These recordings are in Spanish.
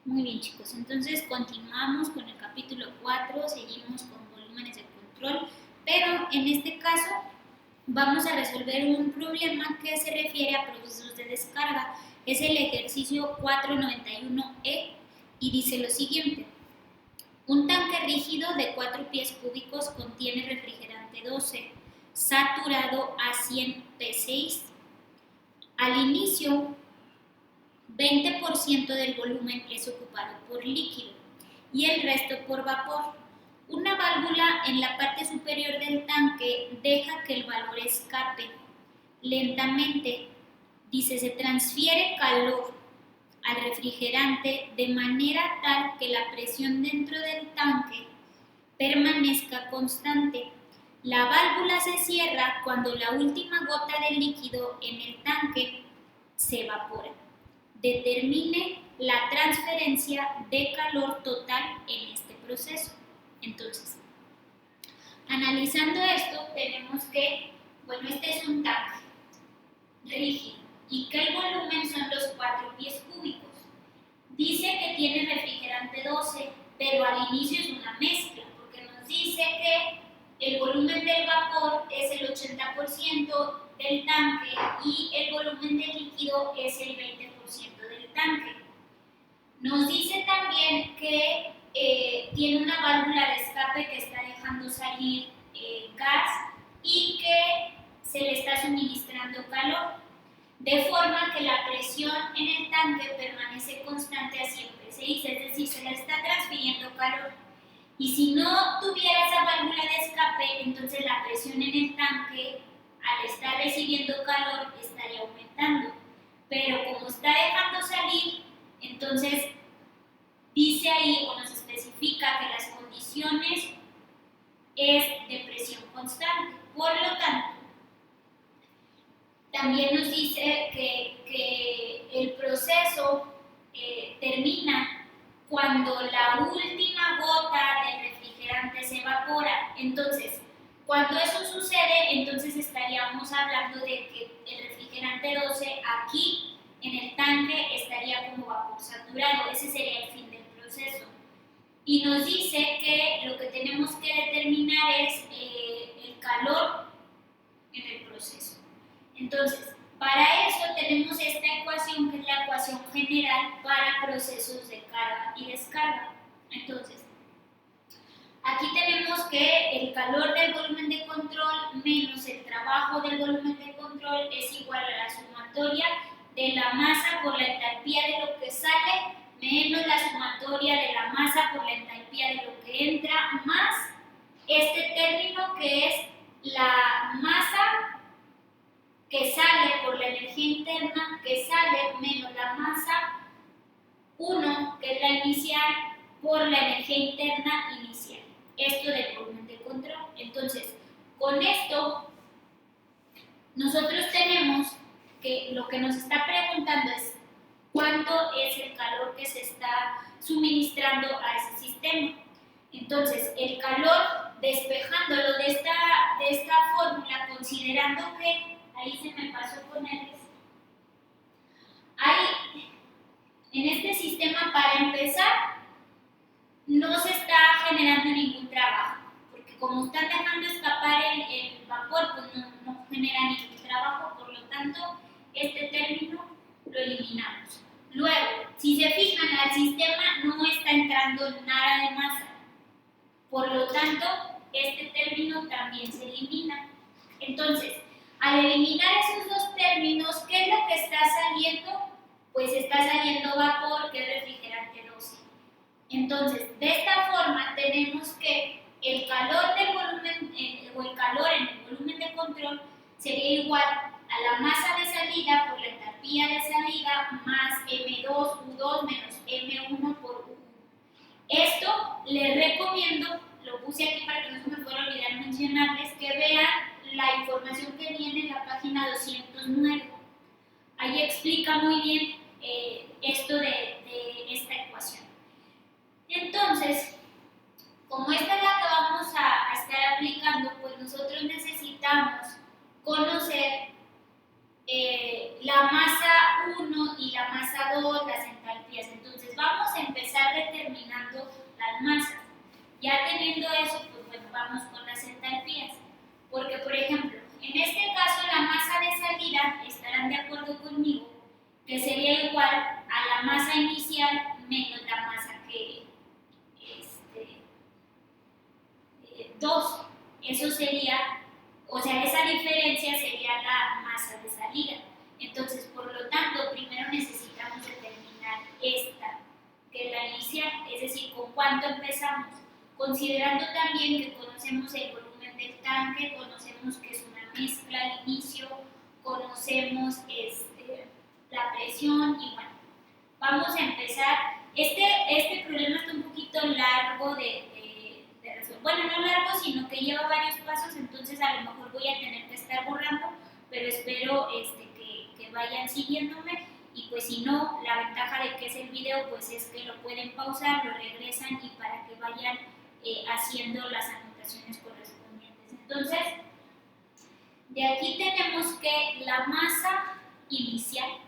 Muy bien, chicos, entonces continuamos con el capítulo 4, seguimos con volúmenes de control, pero en este caso vamos a resolver un problema que se refiere a procesos de descarga. Es el ejercicio 491E y dice lo siguiente. Un tanque rígido de 4 pies cúbicos contiene refrigerante 12, saturado a 100 P6. Al inicio, 20% del volumen es ocupado por líquido y el resto por vapor. Una válvula en la parte superior del tanque deja que el valor escape lentamente. Dice, se transfiere calor al refrigerante de manera tal que la presión dentro del tanque permanezca constante. La válvula se cierra cuando la última gota de líquido en el tanque se evapora. Determine la transferencia de calor total en este proceso. Entonces, analizando esto, tenemos que, bueno, este es un tanque rígido y que el volumen son los 4 pies cúbicos. Dice que tiene refrigerante 12, pero al inicio es una mezcla, porque nos dice que el volumen del vapor es el 80% del tanque y el volumen del líquido es el 20% del tanque. Nos dice también que tiene una válvula de escape que está dejando salir gas y que se le está suministrando calor, de forma que la presión en el tanque permanece constante a 100 P6, es decir, se le está transfiriendo calor. Y si no tuviera esa válvula de escape, entonces la presión en el tanque, al estar recibiendo calor, estaría aumentando. Pero como está dejando salir, entonces dice ahí o nos especifica que las condiciones es de presión constante. Por lo tanto, también nos dice que el proceso termina cuando la última gota del refrigerante se evapora. Entonces, cuando eso sucede, entonces estaríamos hablando de que el refrigerante 12 aquí en el tanque estaría como vapor saturado. Ese sería el fin del proceso. Y nos dice que lo que tenemos que determinar es el calor en el proceso. Entonces, para eso tenemos esta ecuación que es la ecuación general para procesos de carga y descarga. Entonces, aquí tenemos que el calor del volumen de control menos el trabajo del volumen de control es igual a la sumatoria de la masa por la entalpía de lo que sale menos la sumatoria de la masa por la entalpía de lo que entra más este término que es la masa que sale por la energía interna, que sale menos la masa 1, que es la inicial, por la energía interna inicial. Esto del volumen de control. Entonces, con esto, nosotros tenemos que lo que nos está preguntando es cuánto es el calor que se está suministrando a ese sistema. Entonces, el calor, despejándolo de esta fórmula, considerando que ahí se me pasó ponerles. Ahí, en este sistema, para empezar, no se está generando ningún trabajo, porque como están dejando escapar el vapor, pues no genera ningún trabajo, por lo tanto, este término lo eliminamos. Luego, si se fijan, al sistema no está entrando nada de masa, por lo tanto, este término también se elimina. Entonces, al eliminar esos dos términos, ¿qué es lo que está saliendo? Pues está saliendo vapor, que es refrigerante 12. Entonces, de esta forma tenemos que el calor del volumen, o el calor en el volumen de control sería igual a la masa de salida por la entalpía de salida más M2U2 menos M1 por U1. Esto les recomiendo, lo puse aquí para que no se me fuera a olvidar mencionarles, que vean la información que viene en la página 209. Ahí explica muy bien esto de esta ecuación. Entonces, como esta es la que vamos a estar aplicando, pues nosotros necesitamos conocer la masa 1 y la masa 2, las entalpías. Entonces, viendo eso, pues bueno, vamos con las entalpías. Porque, por ejemplo, en este caso la masa de salida, estarán de acuerdo conmigo, que sería igual a la masa inicial menos la masa que 2. Eso sería, o sea, esa diferencia sería la masa de salida. Entonces, por lo tanto, primero necesitamos determinar esta, que es la inicial, es decir, con cuánto empezamos, considerando también que conocemos el volumen del tanque, conocemos que es una mezcla al inicio, conocemos la presión y bueno, vamos a empezar. Este problema está un poquito largo de resolver. Bueno, no largo, sino que lleva varios pasos, entonces a lo mejor voy a tener que estar borrando, pero espero que vayan siguiéndome. Y pues si no, la ventaja de que es el video pues es que lo pueden pausar, lo regresan y para que vayan haciendo las anotaciones correspondientes. Entonces, de aquí tenemos que la masa inicial,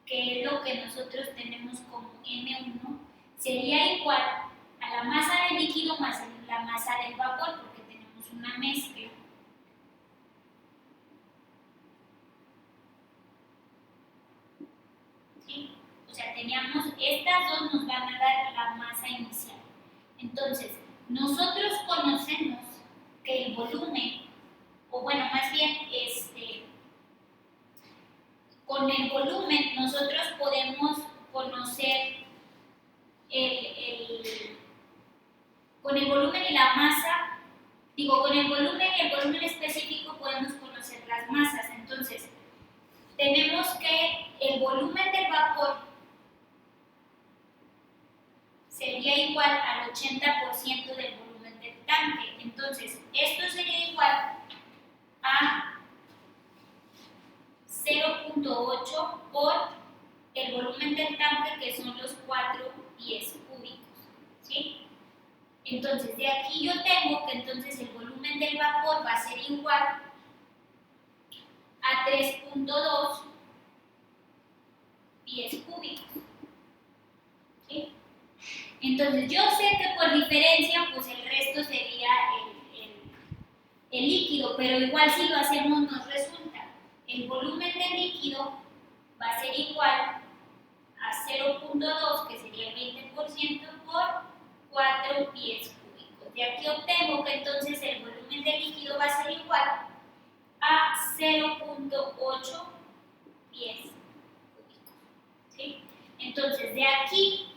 que es lo que nosotros tenemos como M1, sería igual a la masa del líquido más la masa del vapor, porque tenemos una mezcla. ¿Sí? O sea, teníamos, estas dos nos van a dar la masa inicial. Entonces, nosotros conocemos que el volumen, o bueno, más bien, con el volumen nosotros podemos conocer con el volumen y la masa, con el volumen y el volumen específico podemos conocer las masas. Entonces, tenemos que el volumen del vapor sería igual al 80% del volumen del tanque. Entonces, esto sería igual a 0.8 por el volumen del tanque, que son los 4 pies cúbicos. ¿Sí? Entonces, de aquí yo tengo que entonces el volumen del vapor va a ser igual a 3.2 pies cúbicos. ¿Sí? Entonces, yo sé que por diferencia, pues el resto sería el líquido, pero igual si lo hacemos nos resulta. El volumen del líquido va a ser igual a 0.2, que sería el 20%, por 4 pies cúbicos. De aquí obtengo que entonces el volumen del líquido va a ser igual a 0.8 pies cúbicos. ¿Sí? Entonces, de aquí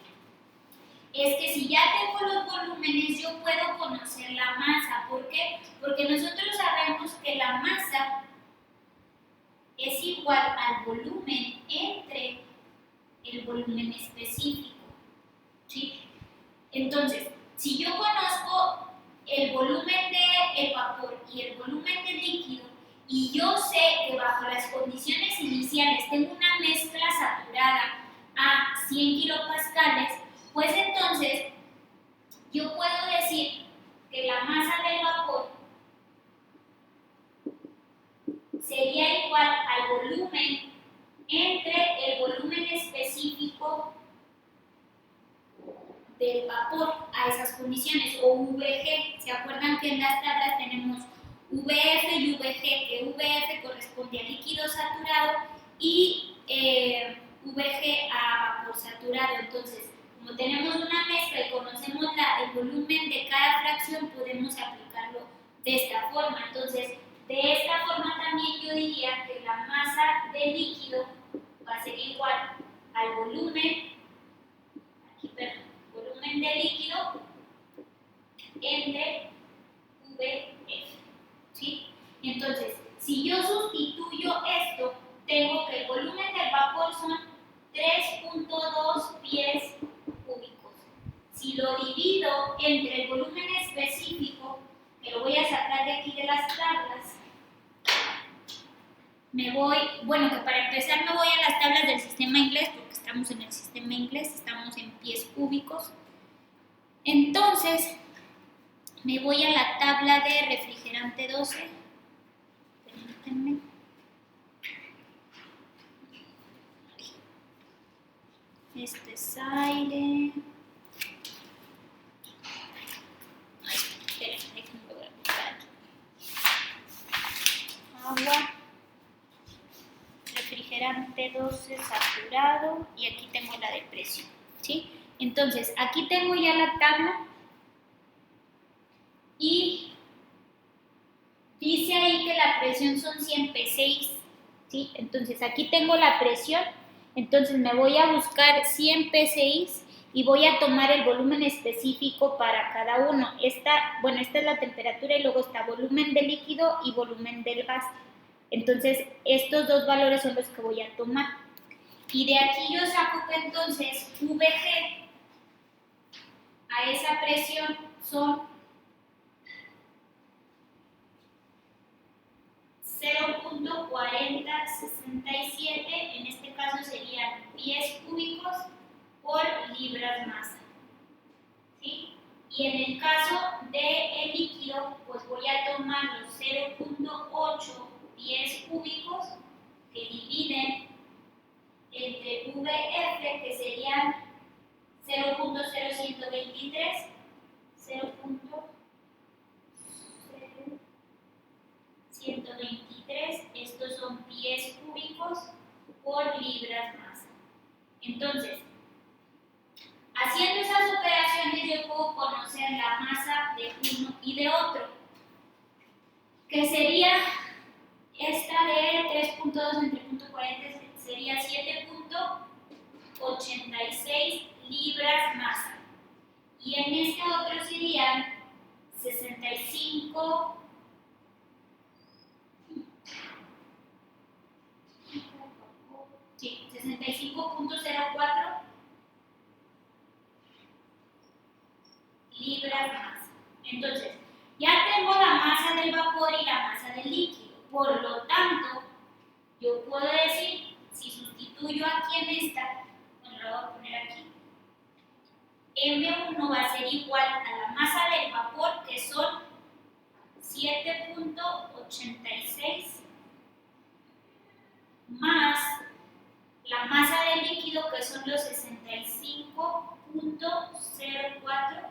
es que si ya tengo los volúmenes, yo puedo conocer la masa. ¿Por qué? Porque nosotros sabemos que la masa es igual al volumen entre el volumen específico. ¿Sí? Entonces, si yo conozco el volumen del vapor y el volumen del líquido, y yo sé que bajo las condiciones iniciales tengo una mezcla saturada a 100 kilopascales, pues entonces yo puedo decir que la masa del vapor sería igual al volumen entre el volumen específico del vapor a esas condiciones, o VG. ¿Se acuerdan que en las tablas tenemos VF y VG? Que VF corresponde a líquido saturado y VG a vapor saturado. Entonces, como tenemos una mezcla y conocemos el volumen de cada fracción, podemos aplicarlo de esta forma. Entonces, de esta forma también yo diría que la masa del líquido va a ser igual al volumen, volumen del líquido entre VF. ¿Sí? Entonces, si yo sustituyo esto, tengo que el volumen del vapor son 3.2 pies cúbicos. Si lo divido entre el volumen específico, que lo voy a sacar de aquí de las tablas, me voy, bueno, que para empezar me voy a las tablas del sistema inglés, porque estamos en el sistema inglés, estamos en pies cúbicos. Entonces, me voy a la tabla de refrigerante 12. Permítanme. Este es aire. R12 saturado y aquí tengo la de presión, ¿sí? Entonces, aquí tengo ya la tabla y dice ahí que la presión son 100 PSI, ¿sí? Entonces, aquí tengo la presión, entonces me voy a buscar 100 PSI y voy a tomar el volumen específico para cada uno. Esta es la temperatura y luego está volumen del líquido y volumen del gas. Entonces, estos dos valores son los que voy a tomar. Y de aquí yo saco que entonces VG a esa presión son 0.4067, en este caso serían pies cúbicos por libras masa, ¿sí? Y en el caso del líquido, pues voy a tomar los 0.8 pies cúbicos que dividen entre VF, que serían 0.0123, 0.123, estos son pies cúbicos por libras masa. Entonces, haciendo esas operaciones yo puedo conocer la masa de uno y de otro, que sería esta de 3.2 entre 0.40 sería 7.86 libras masa. Y en este otro serían 65 65.04 libras masa. Entonces, ya tengo la masa del vapor y la masa del líquido. Por lo tanto, yo puedo decir, si sustituyo aquí en esta, bueno, lo voy a poner aquí, M1 va a ser igual a la masa del vapor, que son 7.86, más la masa del líquido, que son los 65.04,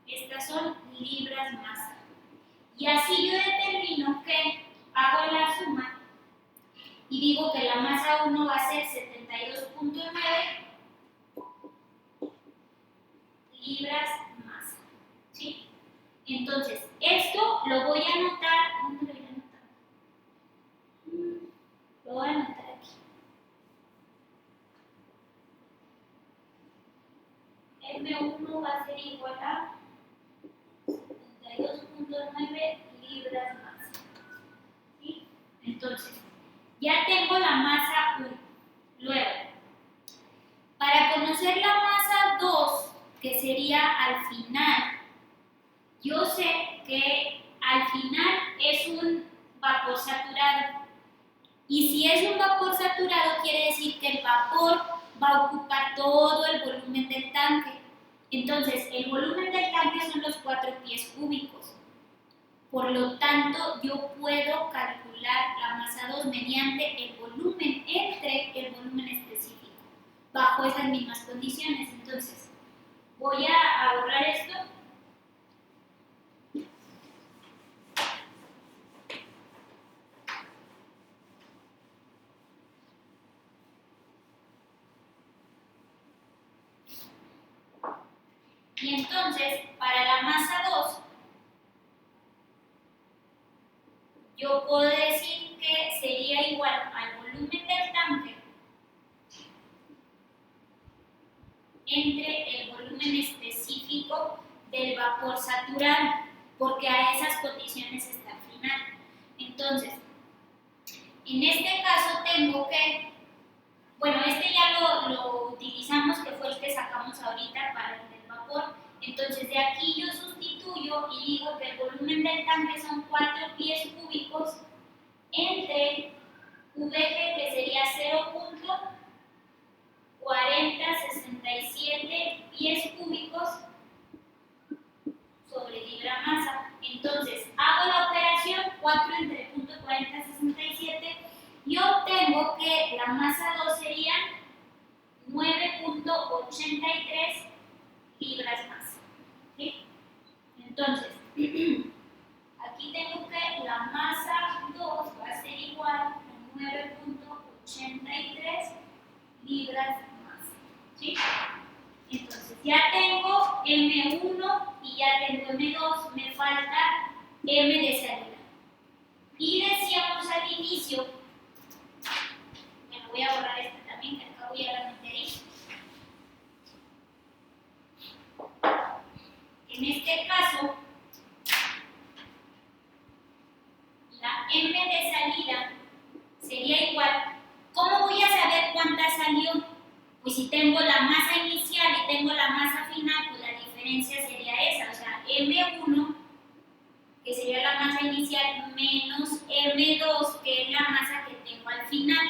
estas son libras masa. Y así yo determino que hago la suma y digo que la masa 1 va a ser 72.9 libras masa, ¿sí? Entonces, esto lo voy a anotar. ¿Dónde lo voy a anotar? Lo voy a anotar aquí. M1 va a ser igual a 72.9 libras masa, ¿sí? Entonces, ya tengo la masa 1. Luego, para conocer la masa 2, que sería al final, yo sé que al final es un vapor saturado. Y si es un vapor saturado, quiere decir que el vapor va a ocupar todo el volumen del tanque. Entonces, el volumen del tanque son los 4 pies cúbicos. Por lo tanto, yo puedo calcular la masa 2 mediante el volumen entre el volumen específico, bajo esas mismas condiciones. Entonces, voy a borrar esto. Y entonces, para la masa 2, yo puedo decir que sería igual al volumen del tanque entre el volumen específico del vapor saturado, porque a esas condiciones está al final. Entonces, en este caso tengo que, bueno, este ya lo utilizamos, que fue el que sacamos ahorita para el del vapor. Entonces, de aquí yo sustituyo y digo que el volumen del tanque son 4 pies cúbicos entre VG, que sería 0.4067 pies cúbicos sobre libra masa. Entonces, hago la operación 4 entre 0.4067 y obtengo que la masa 2 sería 9.83 libras masa, ¿sí? Entonces, aquí tengo que la masa 2 va a ser igual a 9.83 libras masa. ¿Sí? Entonces ya tengo M1 y ya tengo M2, me falta M de salida. Y decíamos al inicio, bueno, voy a borrar esta también, que acabo ya la meteré. En este caso, la M de salida sería igual. ¿Cómo voy a saber cuánta salió? Pues si tengo la masa inicial y tengo la masa final, pues la diferencia sería esa, o sea, M1, que sería la masa inicial, menos M2, que es la masa que tengo al final.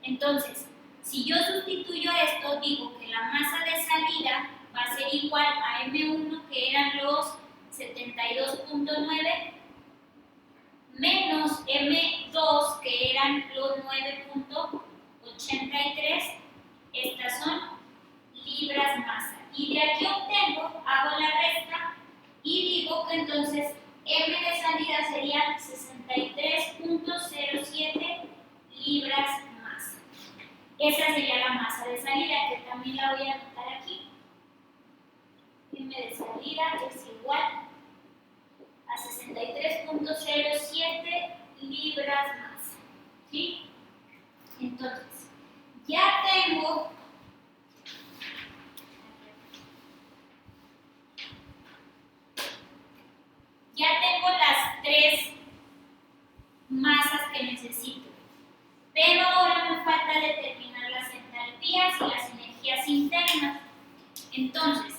Entonces, si yo sustituyo esto, digo que la masa de salida va a ser igual a M1, que eran los 72.9, menos M2, que eran los 9.83, estas son libras masa. Y de aquí obtengo, hago la resta y digo que entonces M de salida sería 63.07 libras masa. Esa sería la masa de salida, que también la voy a anotar aquí. M de salida es igual a 63.07 libras masa. ¿Sí? Entonces, ya tengo las tres masas que necesito, pero ahora me falta determinar las entalpías y las energías internas. Entonces,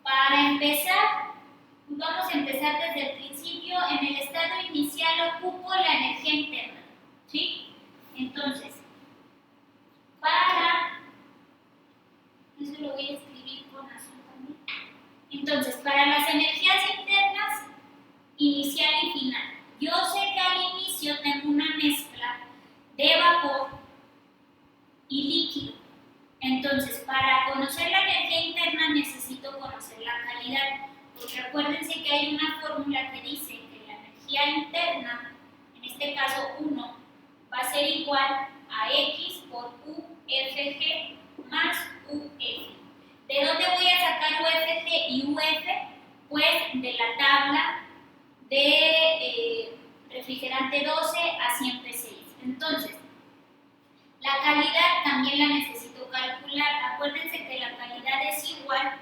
para empezar, vamos a empezar desde el principio. En el estado inicial ocupo la energía interna, ¿sí? Entonces, eso lo voy a escribir con azul también. Entonces, para las energías internas, inicial y final, yo sé que al inicio tengo una mezcla de vapor y líquido. Entonces, para conocer la energía interna necesito conocer la calidad, porque acuérdense que hay una fórmula que dice que la energía interna, en este caso 1, va a ser igual a X por UFG más UF. ¿De dónde voy a sacar UFG y UF? Pues de la tabla de refrigerante 12 a 100 PSI. Entonces, la calidad también la necesito calcular. Acuérdense que la calidad es igual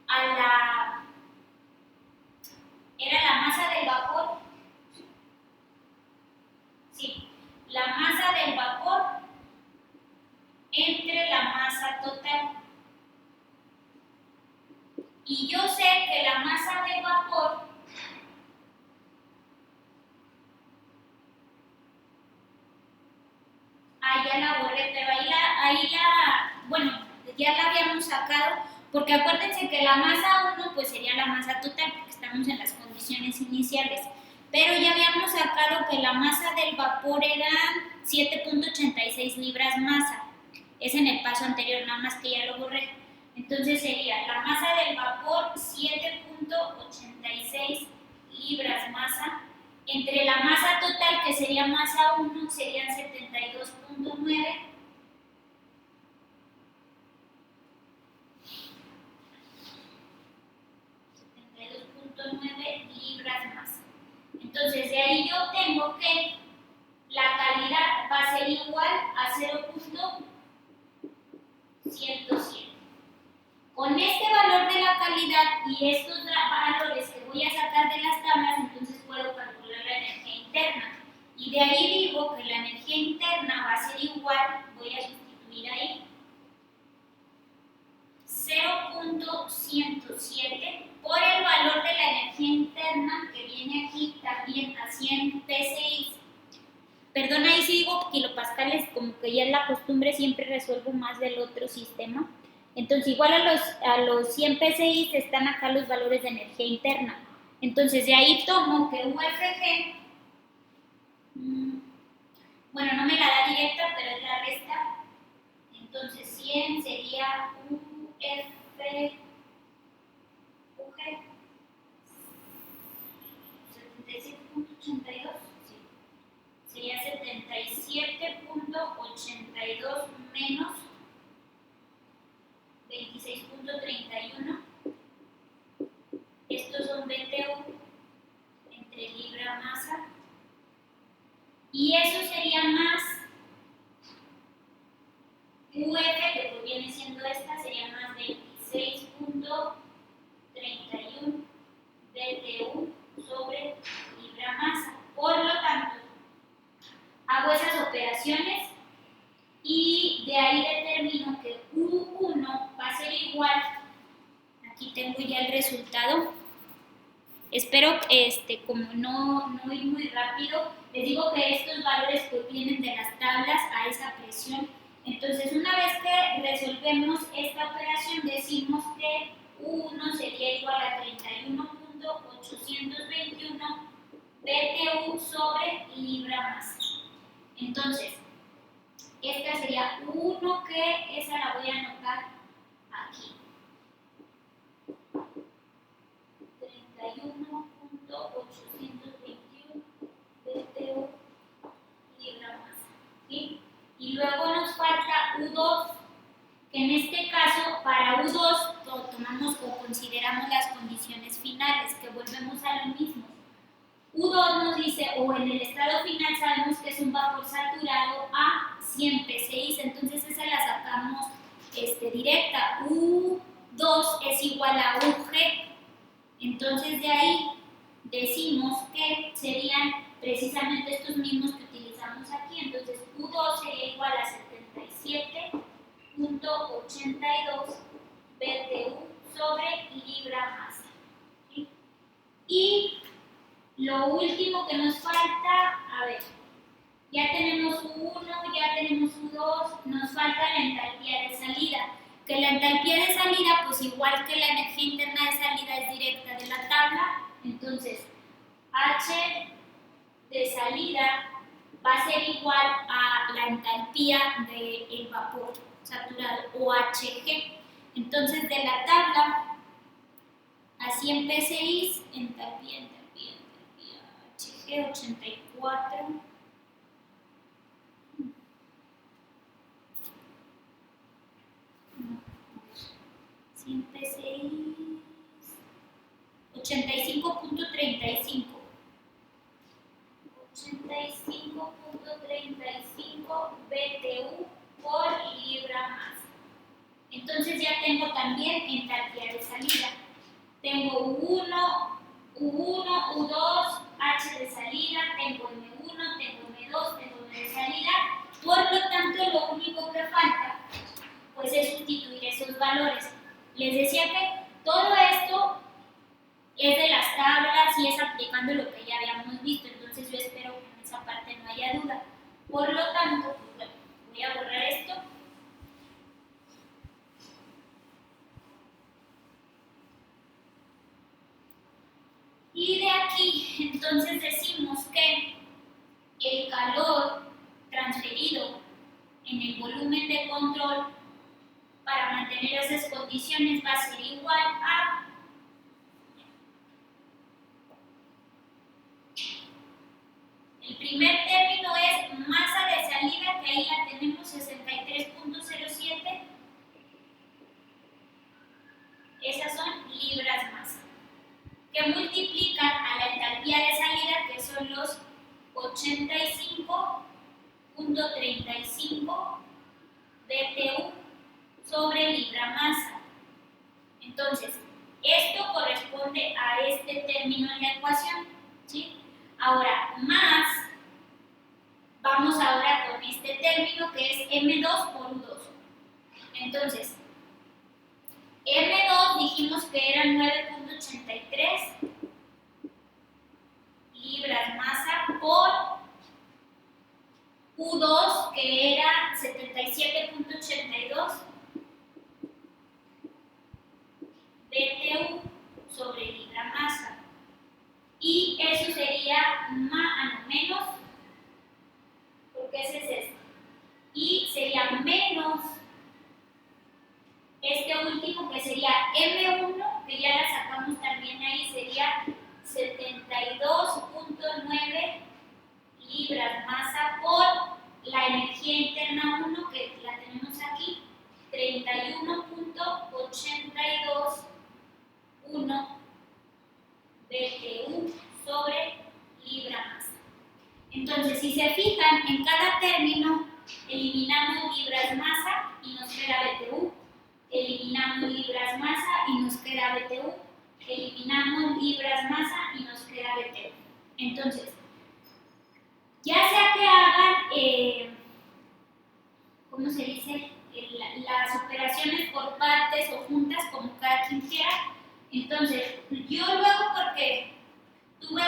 a era la masa del vapor. Sí, la masa del vapor entre la masa total. Y yo sé que la masa del vapor ya la borré, pero bueno, ya la habíamos sacado, porque acuérdense que la masa 1 pues sería la masa total, porque estamos en las condiciones iniciales, pero ya habíamos sacado que la masa del vapor eran 7.86 libras masa, es en el paso anterior, nada más que ya lo borré. Entonces sería la masa del vapor 7.86 libras masa, entre la masa total, que sería masa 1, serían 72.9. Libras masa. Entonces, de ahí yo tengo que la calidad va a ser igual a 0.107. Con este valor de la calidad y estos valores que voy a sacar de las tablas, entonces puedo calcular la energía interna. Y de ahí digo que la energía interna va a ser igual, voy a sustituir ahí, 0.107 por el valor de la energía interna que viene aquí también a 100 PSI. Perdón, ahí sí digo kilopascales, como que ya es la costumbre, siempre resuelvo más del otro sistema. Entonces, igual a los 100 PSI están acá los valores de energía interna. Entonces, de ahí tomo que UFG, bueno, no me la da directa, pero es la resta. Entonces, 100 sería UG 77.82, sí. Sería 77.82 menos 26.31. Estos son BTU entre libra masa. Y eso sería más UF, que pues viene siendo esta, sería más 26.31 BTU sobre libra masa. Por lo tanto, hago esas operaciones y de ahí determino que U1 va a ser igual. Aquí tengo ya el resultado. Espero, como no ir muy rápido, les digo que estos valores que vienen de las tablas a esa presión. Entonces, una vez que resolvemos esta operación, decimos que U1 sería igual a 31.821 BTU sobre libra masa. Entonces, esta sería U1, que esa la voy a anotar aquí. 31.821 BTU libra masa. ¿Sí? Y luego nos falta U2, que en este caso para U2 tomamos o consideramos las condiciones finales, que volvemos a lo mismo. U2 nos dice, o en el estado final sabemos que es un vapor saturado a 100 psi, entonces esa la sacamos directa. U2 es igual a UG. Entonces de ahí decimos que serían precisamente estos mismos que utilizamos aquí. Entonces U2 sería igual a 77.82 BTU sobre libra masa. ¿Sí? Y lo último que nos falta, a ver, ya tenemos U1, ya tenemos U2, nos falta la entalpía de salida. Que la entalpía de salida, pues igual que la energía interna de salida es directa de la tabla, entonces H de salida va a ser igual a la entalpía del vapor saturado, o HG. Entonces de la tabla a 100 psi, entalpía, HG 84. 100 psi, 85.35 BTU por libra masa. Entonces ya tengo también entalpía de salida. Tengo U1, U2, H de salida, tengo M1, tengo M2, tengo M de salida. Por lo tanto, lo único que falta pues es sustituir esos valores. Les decía que todo esto es de las tablas y es aplicando lo que ya habíamos visto, entonces yo espero que en esa parte no haya duda. Por lo tanto, pues bueno, voy a borrar esto. Y de aquí, entonces decimos que el calor transferido en el volumen de control para mantener esas condiciones va a ser igual a el primer término es masa de salida, que ahí la tenemos 63.07. Esas son libras masa, que multiplican a la entalpía de salida, que son los 85.35 BTU sobre libra masa. Entonces, esto corresponde a este término en la ecuación, ¿sí? Ahora, más, vamos ahora con este término que es M2 por U2. Entonces, M2 dijimos que era 9.83 libras masa por U2, que era 77.82 BTU sobre libra masa. Y eso sería menos, porque ese es este. Y sería menos este último, que sería M1, que ya la sacamos también ahí, sería 72.9 libras masa por la energía interna 1, que la tenemos 91.821 BTU sobre libra masa. Entonces, si se fijan, en cada término eliminamos libras masa y nos queda BTU. Eliminamos libras masa y nos queda BTU. Eliminamos libras masa y nos queda BTU. Entonces, ya sea que hagan, ¿cómo se dice? Las operaciones por partes o juntas, como cada quien quiera. Entonces, yo luego, porque tuve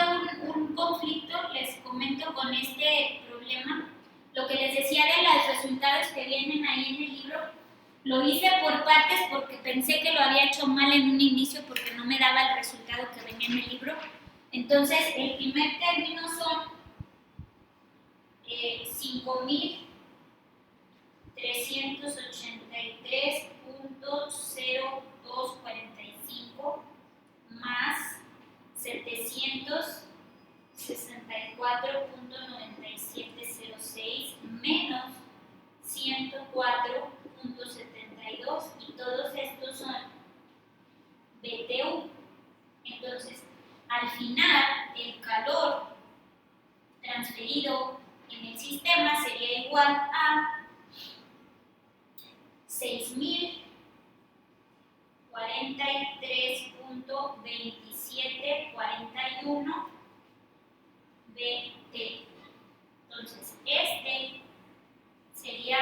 un conflicto, les comento con este problema, lo que les decía de los resultados que vienen ahí en el libro, lo hice por partes porque pensé que lo había hecho mal en un inicio porque no me daba el resultado que venía en el libro. Entonces, el primer término son 5.383.0245 más 764.9706 menos 104.72 y todos estos son BTU. Entonces, al final, el calor transferido en el sistema sería igual a 6.043.2741 BT. Entonces, este sería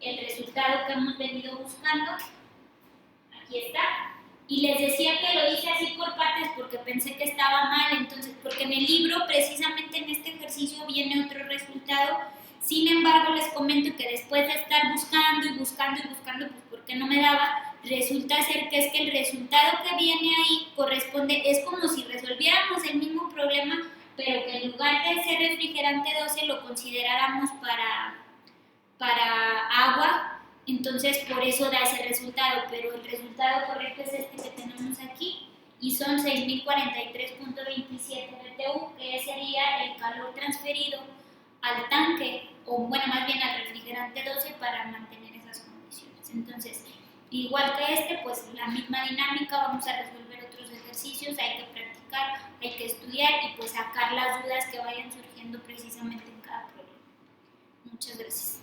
el resultado que hemos venido buscando. Aquí está. Y les decía que lo hice así por partes porque pensé que estaba mal, entonces, porque en el libro, precisamente en este ejercicio, viene otro resultado. Sin embargo, les comento que después de estar buscando y buscando y buscando, pues porque no me daba, resulta ser que es que el resultado que viene ahí corresponde, es como si resolviéramos el mismo problema, pero que en lugar de ser refrigerante 12 lo consideráramos para agua. Entonces, por eso da ese resultado, pero el resultado correcto es este que tenemos aquí y son 6.043.27 BTU, que sería el calor transferido al tanque, o bueno, más bien al refrigerante 12 para mantener esas condiciones. Entonces, igual que este, pues la misma dinámica, vamos a resolver otros ejercicios, hay que practicar, hay que estudiar y pues sacar las dudas que vayan surgiendo precisamente en cada problema. Muchas gracias.